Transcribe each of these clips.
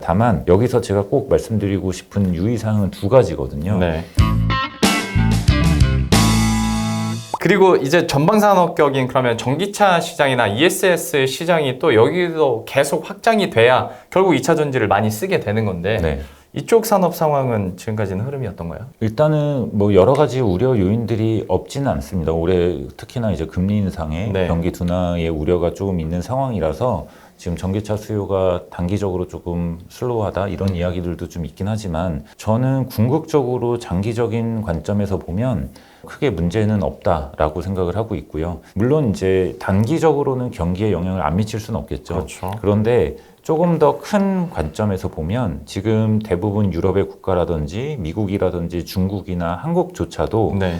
다만 여기서 제가 꼭 말씀드리고 싶은 유의사항은 두 가지거든요. 네. 그리고 이제 전방산업격인 그러면 전기차 시장이나 ESS 시장이 또 여기도 계속 확장이 돼야 결국 2차 전지를 많이 쓰게 되는 건데 네. 이쪽 산업 상황은 지금까지는 흐름이 어떤가요? 일단은 뭐 여러 가지 우려 요인들이 없지는 않습니다. 올해 특히나 이제 금리 인상에 네. 경기 둔화의 우려가 조금 있는 상황이라서 지금 전기차 수요가 단기적으로 조금 슬로우하다 이런 이야기들도 좀 있긴 하지만 저는 궁극적으로 장기적인 관점에서 보면 크게 문제는 없다라고 생각을 하고 있고요. 물론 이제 단기적으로는 경기에 영향을 안 미칠 수는 없겠죠. 그렇죠. 그런데 조금 더 큰 관점에서 보면 지금 대부분 유럽의 국가라든지 미국이라든지 중국이나 한국조차도 네.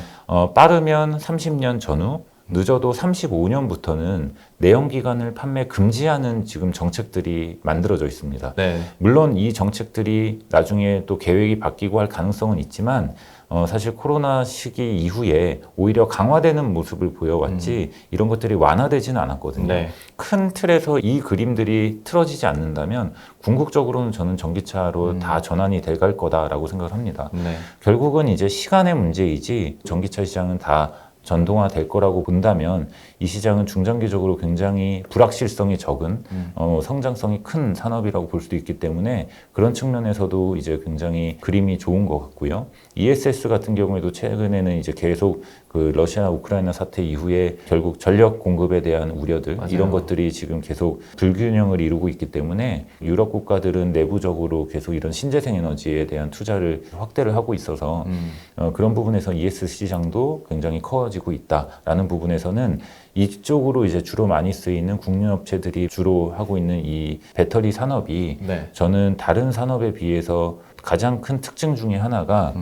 빠르면 30년 전후 늦어도 35년부터는 내연기관을 판매 금지하는 지금 정책들이 만들어져 있습니다. 네. 물론 이 정책들이 나중에 또 계획이 바뀌고 할 가능성은 있지만 사실 코로나 시기 이후에 오히려 강화되는 모습을 보여왔지 이런 것들이 완화되지는 않았거든요. 네. 큰 틀에서 이 그림들이 틀어지지 않는다면 궁극적으로는 저는 전기차로 다 전환이 돼갈 거다라고 생각을 합니다. 네. 결국은 이제 시간의 문제이지 전기차 시장은 다 전동화 될 거라고 본다면 이 시장은 중장기적으로 굉장히 불확실성이 적은 성장성이 큰 산업이라고 볼 수도 있기 때문에 그런 측면에서도 이제 굉장히 그림이 좋은 것 같고요. ESS 같은 경우에도 최근에는 이제 계속 그 러시아 우크라이나 사태 이후에 결국 전력 공급에 대한 우려들 맞아요. 이런 것들이 지금 계속 불균형을 이루고 있기 때문에 유럽 국가들은 내부적으로 계속 이런 신재생 에너지에 대한 투자를 확대를 하고 있어서 그런 부분에서 ESS 시장도 굉장히 커지고 있다라는 부분에서는 이쪽으로 이제 주로 많이 쓰이는 국내 업체들이 주로 하고 있는 이 배터리 산업이 네. 저는 다른 산업에 비해서 가장 큰 특징 중에 하나가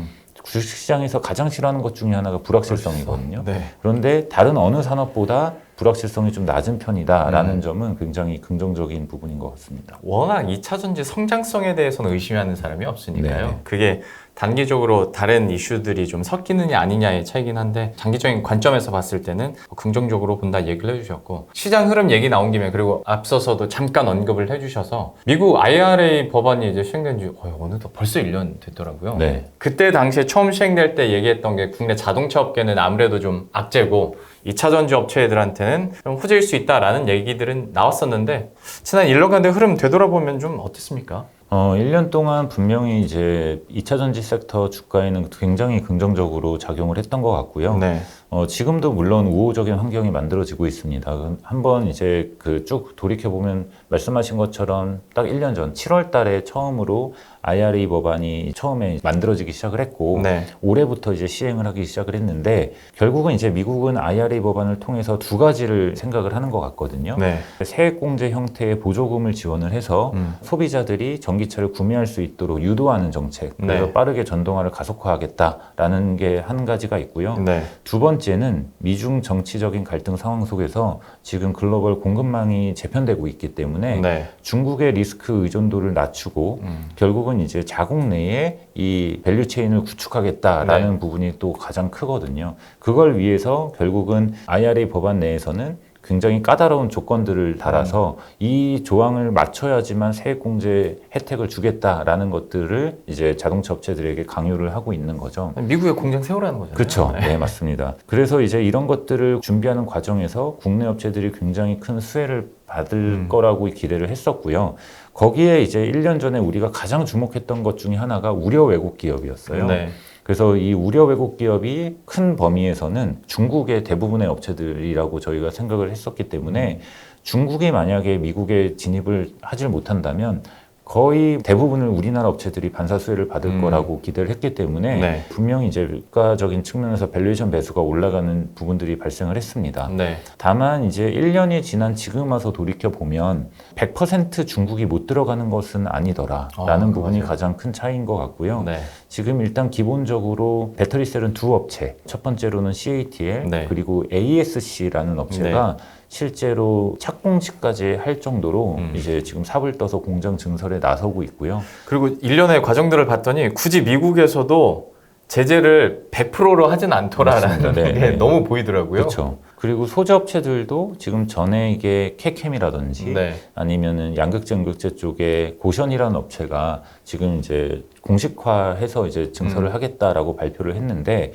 주식시장에서 가장 싫어하는 것 중에 하나가 불확실성이거든요. 네. 그런데 다른 어느 산업보다 불확실성이 좀 낮은 편이다라는 점은 굉장히 긍정적인 부분인 것 같습니다. 워낙 2차 전지 성장성에 대해서는 의심하는 사람이 없으니까요. 네. 그게 단기적으로 다른 이슈들이 좀 섞이느냐 아니냐의 차이긴 한데 장기적인 관점에서 봤을 때는 긍정적으로 본다 얘기를 해주셨고 시장 흐름 얘기 나온 김에 그리고 앞서서도 잠깐 언급을 해주셔서 미국 IRA 법안이 이제 시행된 지 어느덧 벌써 1년 됐더라고요. 네. 그때 당시에 처음 시행될 때 얘기했던 게 국내 자동차 업계는 아무래도 좀 악재고 2차 전지 업체들한테는 좀 후재일 수 있다라는 얘기들은 나왔었는데 지난 1년간의 흐름 되돌아보면 좀 어땠습니까? 1년 동안 분명히 이제 2차 전지 섹터 주가에는 굉장히 긍정적으로 작용을 했던 것 같고요. 네. 지금도 물론 우호적인 환경이 만들어지고 있습니다. 한번 이제 그 쭉 돌이켜보면 말씀하신 것처럼 딱 1년 전 7월 달에 처음으로 IRA 법안이 처음에 만들어지기 시작을 했고 네. 올해부터 이제 시행을 하기 시작을 했는데 결국은 이제 미국은 IRA 법안을 통해서 두 가지를 생각을 하는 것 같거든요. 네. 세액공제 형태의 보조금을 지원을 해서 소비자들이 전기차를 구매할 수 있도록 유도하는 정책, 그래서 네. 빠르게 전동화를 가속화하겠다라는 게 한 가지가 있고요. 네. 두 번째는 미중 정치적인 갈등 상황 속에서 지금 글로벌 공급망이 재편되고 있기 때문에 네. 중국의 리스크 의존도를 낮추고 결국은 이제 자국 내에 이 밸류체인을 구축하겠다라는 네. 부분이 부분이 또 가장 크거든요. 그걸 위해서 결국은 IRA 법안 내에서는 굉장히 까다로운 조건들을 달아서 이 조항을 맞춰야지만 세액공제 혜택을 주겠다라는 것들을 이제 자동차 업체들에게 강요를 하고 있는 거죠. 미국에 공장 세우라는 거잖아요. 그렇죠. 네, 맞습니다. 그래서 이제 이런 것들을 준비하는 과정에서 국내 업체들이 굉장히 큰 수혜를 받을 거라고 기대를 했었고요. 거기에 이제 1년 전에 우리가 가장 주목했던 것 중에 하나가 우려 왜곡 기업이었어요. 네. 그래서 이 우려 왜곡 기업이 큰 범위에서는 중국의 대부분의 업체들이라고 저희가 생각을 했었기 때문에 중국이 만약에 미국에 진입을 하질 못한다면 거의 대부분을 우리나라 업체들이 반사 수혜를 받을 거라고 기대를 했기 때문에 네. 분명히 이제 물가적인 측면에서 밸류에이션 배수가 올라가는 부분들이 발생을 했습니다. 네. 다만 이제 1년이 지난 지금 와서 돌이켜 보면 100% 중국이 못 들어가는 것은 아니더라라는 부분이 맞아요. 가장 큰 차이인 것 같고요. 네. 지금 일단 기본적으로 배터리 셀은 두 업체, 첫 번째로는 CATL 네. 그리고 ASC라는 업체가 실제로 착공식까지 할 정도로 이제 지금 삽을 떠서 공장 증설에 나서고 있고요. 그리고 일련의 과정들을 봤더니 굳이 미국에서도 제재를 100%로 하진 않더라라는 맞습니다. 네, 게 네. 너무 보이더라고요. 그렇죠. 그리고 소재 업체들도 지금 전에 캐캠이라든지 네. 아니면은 양극재, 음극재 쪽에 고션이라는 업체가 지금 이제 공식화해서 이제 증설을 하겠다라고 발표를 했는데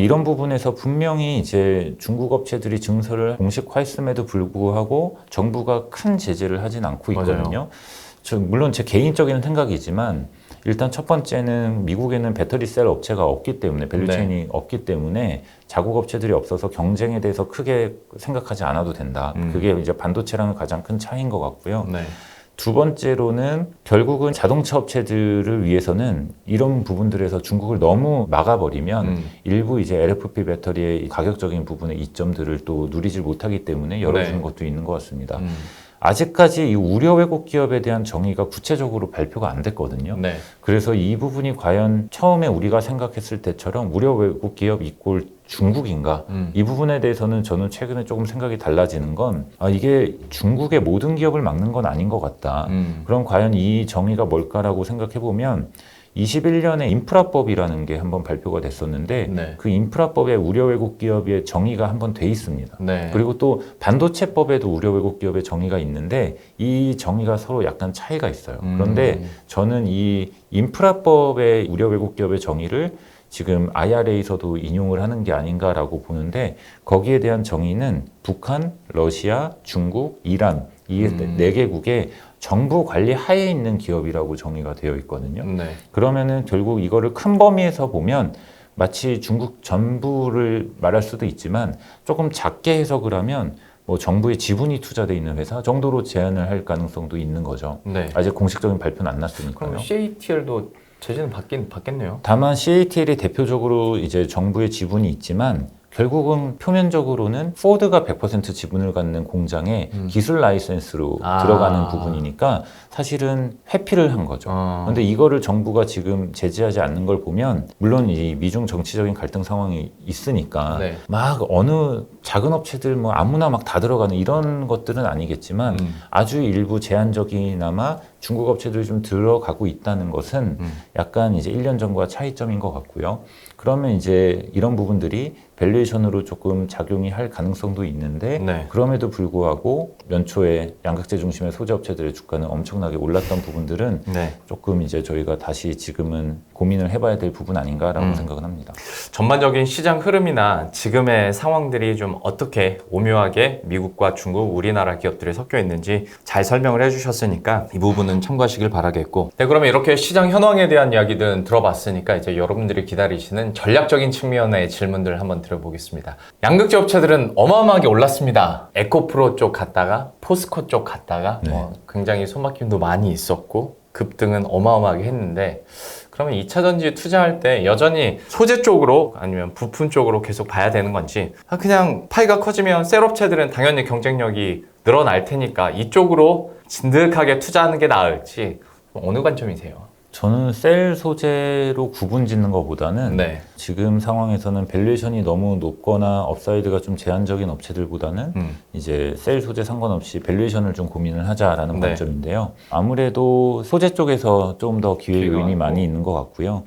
이런 부분에서 분명히 이제 중국 업체들이 증설을 공식화했음에도 불구하고 정부가 큰 제재를 하진 않고 있거든요. 맞아요. 물론 제 개인적인 생각이지만 일단 첫 번째는 미국에는 배터리 셀 업체가 없기 때문에 밸류체인이 없기 때문에 자국 업체들이 없어서 경쟁에 대해서 크게 생각하지 않아도 된다. 그게 이제 반도체랑은 가장 큰 차이인 것 같고요. 네. 두 번째로는 결국은 자동차 업체들을 위해서는 이런 부분들에서 중국을 너무 막아버리면 일부 이제 LFP 배터리의 가격적인 부분의 이점들을 또 누리질 못하기 때문에 열어주는 네. 것도 있는 것 같습니다. 아직까지 이 우려 왜곡 기업에 대한 정의가 구체적으로 발표가 안 됐거든요. 네. 그래서 이 부분이 과연 처음에 우리가 생각했을 때처럼 우려 왜곡 기업 이꼴 중국인가? 이 부분에 대해서는 저는 최근에 조금 생각이 달라지는 건 이게 중국의 모든 기업을 막는 건 아닌 것 같다. 그럼 과연 이 정의가 뭘까라고 생각해 보면 21년에 인프라법이라는 게 한번 발표가 됐었는데 네. 그 인프라법에 우려 왜곡 기업의 정의가 한번 돼 있습니다. 네. 그리고 또 반도체법에도 우려 왜곡 기업의 정의가 있는데 이 정의가 서로 약간 차이가 있어요. 그런데 저는 이 인프라법의 우려 왜곡 기업의 정의를 지금 IRA에서도 인용을 하는 게 아닌가라고 보는데 거기에 대한 정의는 북한, 러시아, 중국, 이란 이 네 개국의 정부 관리 하에 있는 기업이라고 정의가 되어 있거든요. 네. 그러면은 결국 이거를 큰 범위에서 보면 마치 중국 전부를 말할 수도 있지만 조금 작게 해석을 하면 뭐 정부의 지분이 투자돼 있는 회사 정도로 제한을 할 가능성도 있는 거죠. 네. 아직 공식적인 발표는 안 났으니까요. 그럼 CATL도 제재는 받겠네요. 다만 CATL이 대표적으로 이제 정부의 지분이 있지만 결국은 표면적으로는 포드가 100% 지분을 갖는 공장에 기술 라이센스로 들어가는 부분이니까 사실은 회피를 한 거죠. 그런데 이거를 정부가 지금 제재하지 않는 걸 보면 물론 이 미중 정치적인 갈등 상황이 있으니까 네. 막 어느 작은 업체들 뭐 아무나 막 다 들어가는 이런 것들은 아니겠지만 아주 일부 제한적이나마 중국 업체들이 좀 들어가고 있다는 것은 약간 이제 1년 전과 차이점인 것 같고요. 그러면 이제 이런 부분들이 밸류에이션으로 조금 작용이 할 가능성도 있는데 네. 그럼에도 불구하고 연초에 양극재 중심의 소재 업체들의 주가는 엄청나게 올랐던 부분들은 네. 조금 이제 저희가 다시 지금은 고민을 해봐야 될 부분 아닌가라고 생각은 합니다. 전반적인 시장 흐름이나 지금의 상황들이 좀 어떻게 오묘하게 미국과 중국, 우리나라 기업들이 섞여 있는지 잘 설명을 해주셨으니까 이 부분은 참고하시길 바라겠고, 네, 그러면 이렇게 시장 현황에 대한 이야기들은 들어봤으니까 이제 여러분들이 기다리시는 전략적인 측면의 질문들 한번 드려보겠습니다. 양극재 업체들은 어마어마하게 올랐습니다. 에코프로 쪽 갔다가 포스코 쪽 갔다가 굉장히 손막힘도 많이 있었고 급등은 어마어마하게 했는데, 그러면 2차 전지 투자할 때 여전히 소재 쪽으로 아니면 부품 쪽으로 계속 봐야 되는 건지, 그냥 파이가 커지면 셀 업체들은 당연히 경쟁력이 늘어날 테니까 이쪽으로 진득하게 투자하는 게 나을지 어느 관점이세요? 저는 셀 소재로 구분 짓는 것보다는 네. 지금 상황에서는 밸류에이션이 너무 높거나 업사이드가 좀 제한적인 업체들보다는 이제 셀 소재 상관없이 밸류에이션을 좀 고민을 하자라는 네. 관점인데요. 아무래도 소재 쪽에서 조금 더 기회 요인이 필요하고. 많이 있는 것 같고요.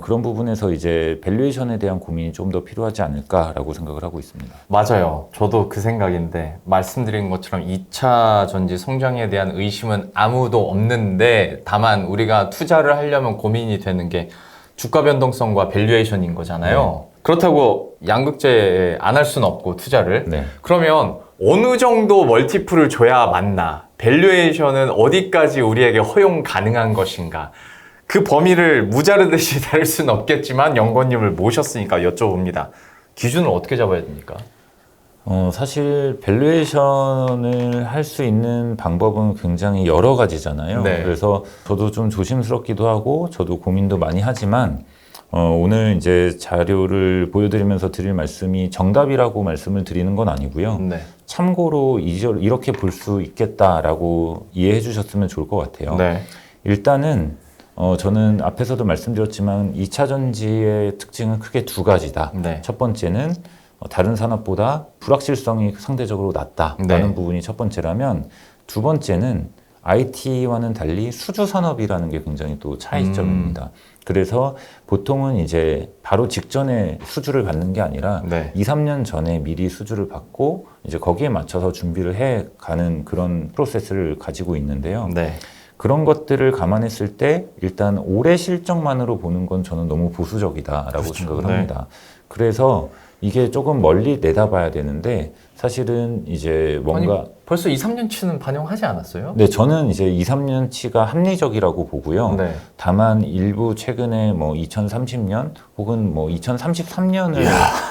그런 부분에서 이제 밸류에이션에 대한 고민이 좀 더 필요하지 않을까라고 생각을 하고 있습니다. 맞아요. 저도 그 생각인데 말씀드린 것처럼 2차 전지 성장에 대한 의심은 아무도 없는데 다만 우리가 투자를 하려면 고민이 되는 게 주가 변동성과 밸류에이션인 거잖아요. 그렇다고 양극재에 안 할 수는 없고 투자를. 네. 그러면 어느 정도 멀티플을 줘야 맞나? 밸류에이션은 어디까지 우리에게 허용 가능한 것인가? 그 범위를 무자르듯이 다룰 수는 없겠지만 연구원님을 모셨으니까 여쭤봅니다. 기준을 어떻게 잡아야 됩니까? 사실 밸류에이션을 할 수 있는 방법은 굉장히 여러 가지잖아요. 네. 그래서 저도 좀 조심스럽기도 하고 저도 고민도 많이 하지만 오늘 이제 자료를 보여드리면서 드릴 말씀이 정답이라고 말씀을 드리는 건 아니고요. 네. 참고로 이렇게 볼 수 있겠다라고 이해해 주셨으면 좋을 것 같아요. 네. 일단은 저는 앞에서도 말씀드렸지만 2차 전지의 특징은 크게 두 가지다. 네. 첫 번째는 다른 산업보다 불확실성이 상대적으로 낮다라는 네. 부분이 첫 번째라면 두 번째는 IT와는 달리 수주 산업이라는 게 굉장히 또 차이점입니다. 그래서 보통은 이제 바로 직전에 수주를 받는 게 아니라 네. 2, 3년 전에 미리 수주를 받고 이제 거기에 맞춰서 준비를 해 가는 그런 프로세스를 가지고 있는데요. 네. 그런 것들을 감안했을 때 일단 올해 실적만으로 보는 건 저는 너무 보수적이다라고 그렇죠. 생각을 네. 합니다. 그래서 이게 조금 멀리 내다봐야 되는데 사실은 이제 뭔가 아니, 벌써 2, 3년치는 반영하지 않았어요? 네, 저는 이제 2, 3년치가 합리적이라고 보고요. 네. 다만 일부 최근에 뭐 2030년 혹은 뭐 2033년을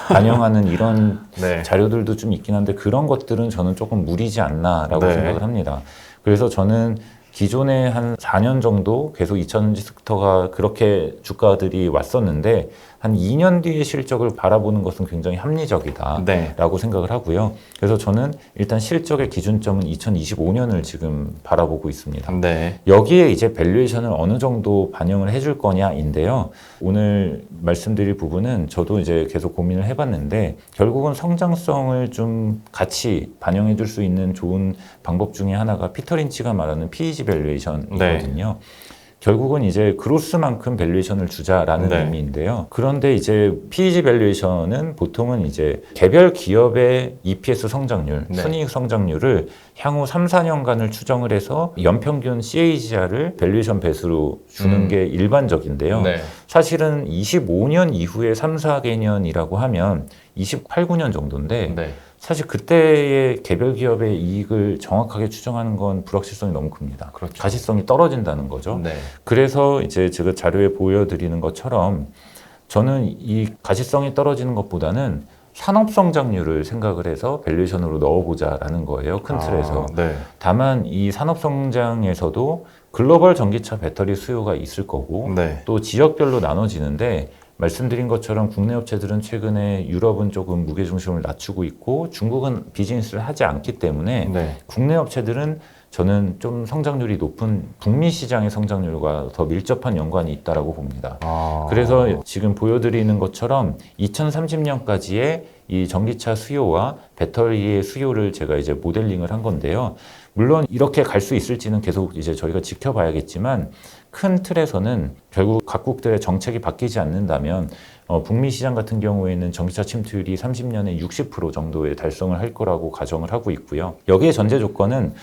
반영하는 이런 네. 자료들도 좀 있긴 한데 그런 것들은 저는 조금 무리지 않나라고 네. 생각을 합니다. 그래서 저는 기존에 한 4년 정도 계속 2000지 섹터가 그렇게 주가들이 왔었는데 한 2년 뒤의 실적을 바라보는 것은 굉장히 합리적이다. 네. 라고 생각을 하고요. 그래서 저는 일단 실적의 기준점은 2025년을 지금 바라보고 있습니다. 네. 여기에 이제 밸류에이션을 어느 정도 반영을 해줄 거냐인데요. 오늘 말씀드릴 부분은 저도 이제 계속 고민을 해봤는데 결국은 성장성을 좀 같이 반영해 줄 수 있는 좋은 방법 중에 하나가 피터 린치가 말하는 PEG 밸류에이션이거든요. 결국은 이제 그로스만큼 밸류에이션을 주자라는 네. 의미인데요. 그런데 이제 PEG 밸류에이션은 보통은 이제 개별 기업의 EPS 성장률, 네. 순이익 성장률을 향후 3, 4년간을 추정을 해서 연평균 CAGR을 밸류에이션 배수로 주는 게 일반적인데요. 네. 사실은 25년 이후에 3, 4개년이라고 하면 28, 9년 정도인데 네. 사실 그때의 개별 기업의 이익을 정확하게 추정하는 건 불확실성이 너무 큽니다. 그렇죠. 가시성이 떨어진다는 거죠. 네. 그래서 이제 제가 자료에 보여드리는 것처럼 저는 이 가시성이 떨어지는 것보다는 산업 성장률을 생각을 해서 밸류에이션으로 넣어보자라는 거예요. 큰 틀에서. 네. 다만 이 산업 성장에서도 글로벌 전기차 배터리 수요가 있을 거고 네. 또 지역별로 나눠지는데 말씀드린 것처럼 국내 업체들은 최근에 유럽은 조금 무게중심을 낮추고 있고 중국은 비즈니스를 하지 않기 때문에 네. 국내 업체들은 저는 좀 성장률이 높은 북미 시장의 성장률과 더 밀접한 연관이 있다라고 봅니다. 그래서 지금 보여드리는 것처럼 2030년까지의 이 전기차 수요와 배터리의 수요를 제가 이제 모델링을 한 건데요. 물론 이렇게 갈 수 있을지는 계속 이제 저희가 지켜봐야겠지만 큰 틀에서는 결국 각국들의 정책이 바뀌지 않는다면 북미 시장 같은 경우에는 전기차 침투율이 30년에 60% 정도의 달성을 할 거라고 가정을 하고 있고요. 여기에 전제 조건은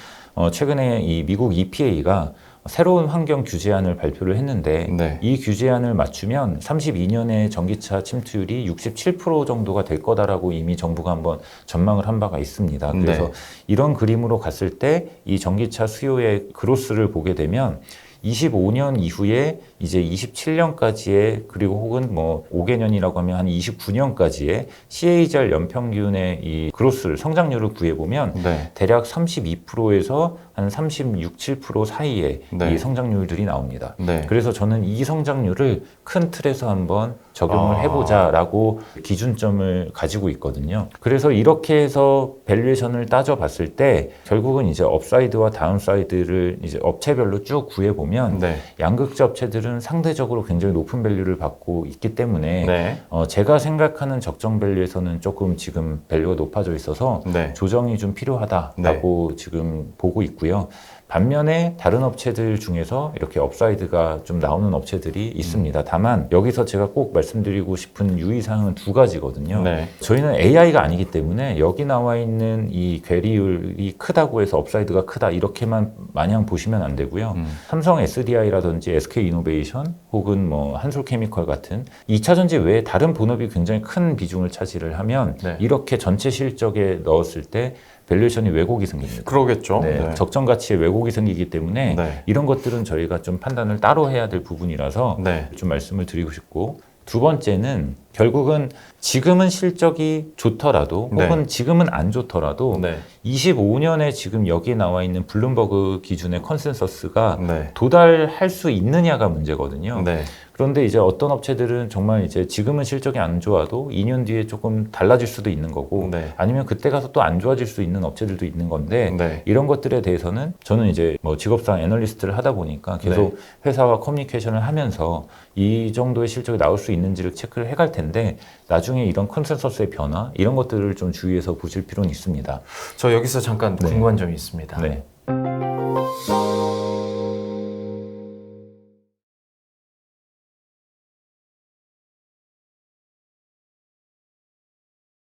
최근에 이 미국 EPA가 새로운 환경 규제안을 발표를 했는데 네. 이 규제안을 맞추면 32년에 전기차 침투율이 67% 정도가 될 거다라고 이미 정부가 한번 전망을 한 바가 있습니다. 그래서 네. 이런 그림으로 갔을 때 이 전기차 수요의 그로스를 보게 되면 25년 이후에 이제 27년까지의 그리고 혹은 뭐 5개년이라고 하면 한 29년까지의 CAGR 연평균의 이 그로스를 성장률을 구해보면 네. 대략 32%에서 한 36, 7% 사이에 네. 이 성장률들이 나옵니다. 네. 그래서 저는 이 성장률을 큰 틀에서 한번 적용을 해보자라고 기준점을 가지고 있거든요. 그래서 이렇게 해서 밸류에이션을 따져봤을 때 결국은 이제 업사이드와 다운사이드를 이제 업체별로 쭉 구해보면 네. 양극재 업체들은 상대적으로 굉장히 높은 밸류를 받고 있기 때문에 네. 제가 생각하는 적정 밸류에서는 조금 지금 밸류가 높아져 있어서 네. 조정이 좀 필요하다라고 지금 보고 있고요. 반면에 다른 업체들 중에서 이렇게 업사이드가 좀 나오는 업체들이 있습니다. 다만 여기서 제가 꼭 말씀드리고 싶은 유의사항은 두 가지거든요. 네. 저희는 AI가 아니기 때문에 여기 나와 있는 이 괴리율이 크다고 해서 업사이드가 크다 이렇게만 마냥 보시면 안 되고요. 삼성 SDI라든지 SK이노베이션 혹은 뭐 한솔케미컬 같은 2차전지 외에 다른 본업이 굉장히 큰 비중을 차지를 하면 네. 이렇게 전체 실적에 넣었을 때 밸류에이션이 왜곡이 생깁니다. 그러겠죠. 네, 네. 적정 가치에 왜곡이 생기기 때문에 네. 이런 것들은 저희가 좀 판단을 따로 해야 될 부분이라서 네. 좀 말씀을 드리고 싶고 두 번째는 결국은 지금은 실적이 좋더라도 네. 혹은 지금은 안 좋더라도 네. 25년에 지금 여기에 나와 있는 블룸버그 기준의 컨센서스가 네. 도달할 수 있느냐가 문제거든요. 네. 그런데 이제 어떤 업체들은 정말 이제 지금은 실적이 안 좋아도 2년 뒤에 조금 달라질 수도 있는 거고 네. 아니면 그때 가서 또 안 좋아질 수 있는 업체들도 있는 건데 네. 이런 것들에 대해서는 저는 이제 뭐 직업상 애널리스트를 하다 보니까 계속 회사와 커뮤니케이션을 하면서 이 정도의 실적이 나올 수 있는지를 체크를 해갈 텐데 나중에 이런 컨센서스의 변화 이런 것들을 좀 주의해서 보실 필요는 있습니다. 저 여기서 잠깐 네. 궁금한 점이 있습니다. 네.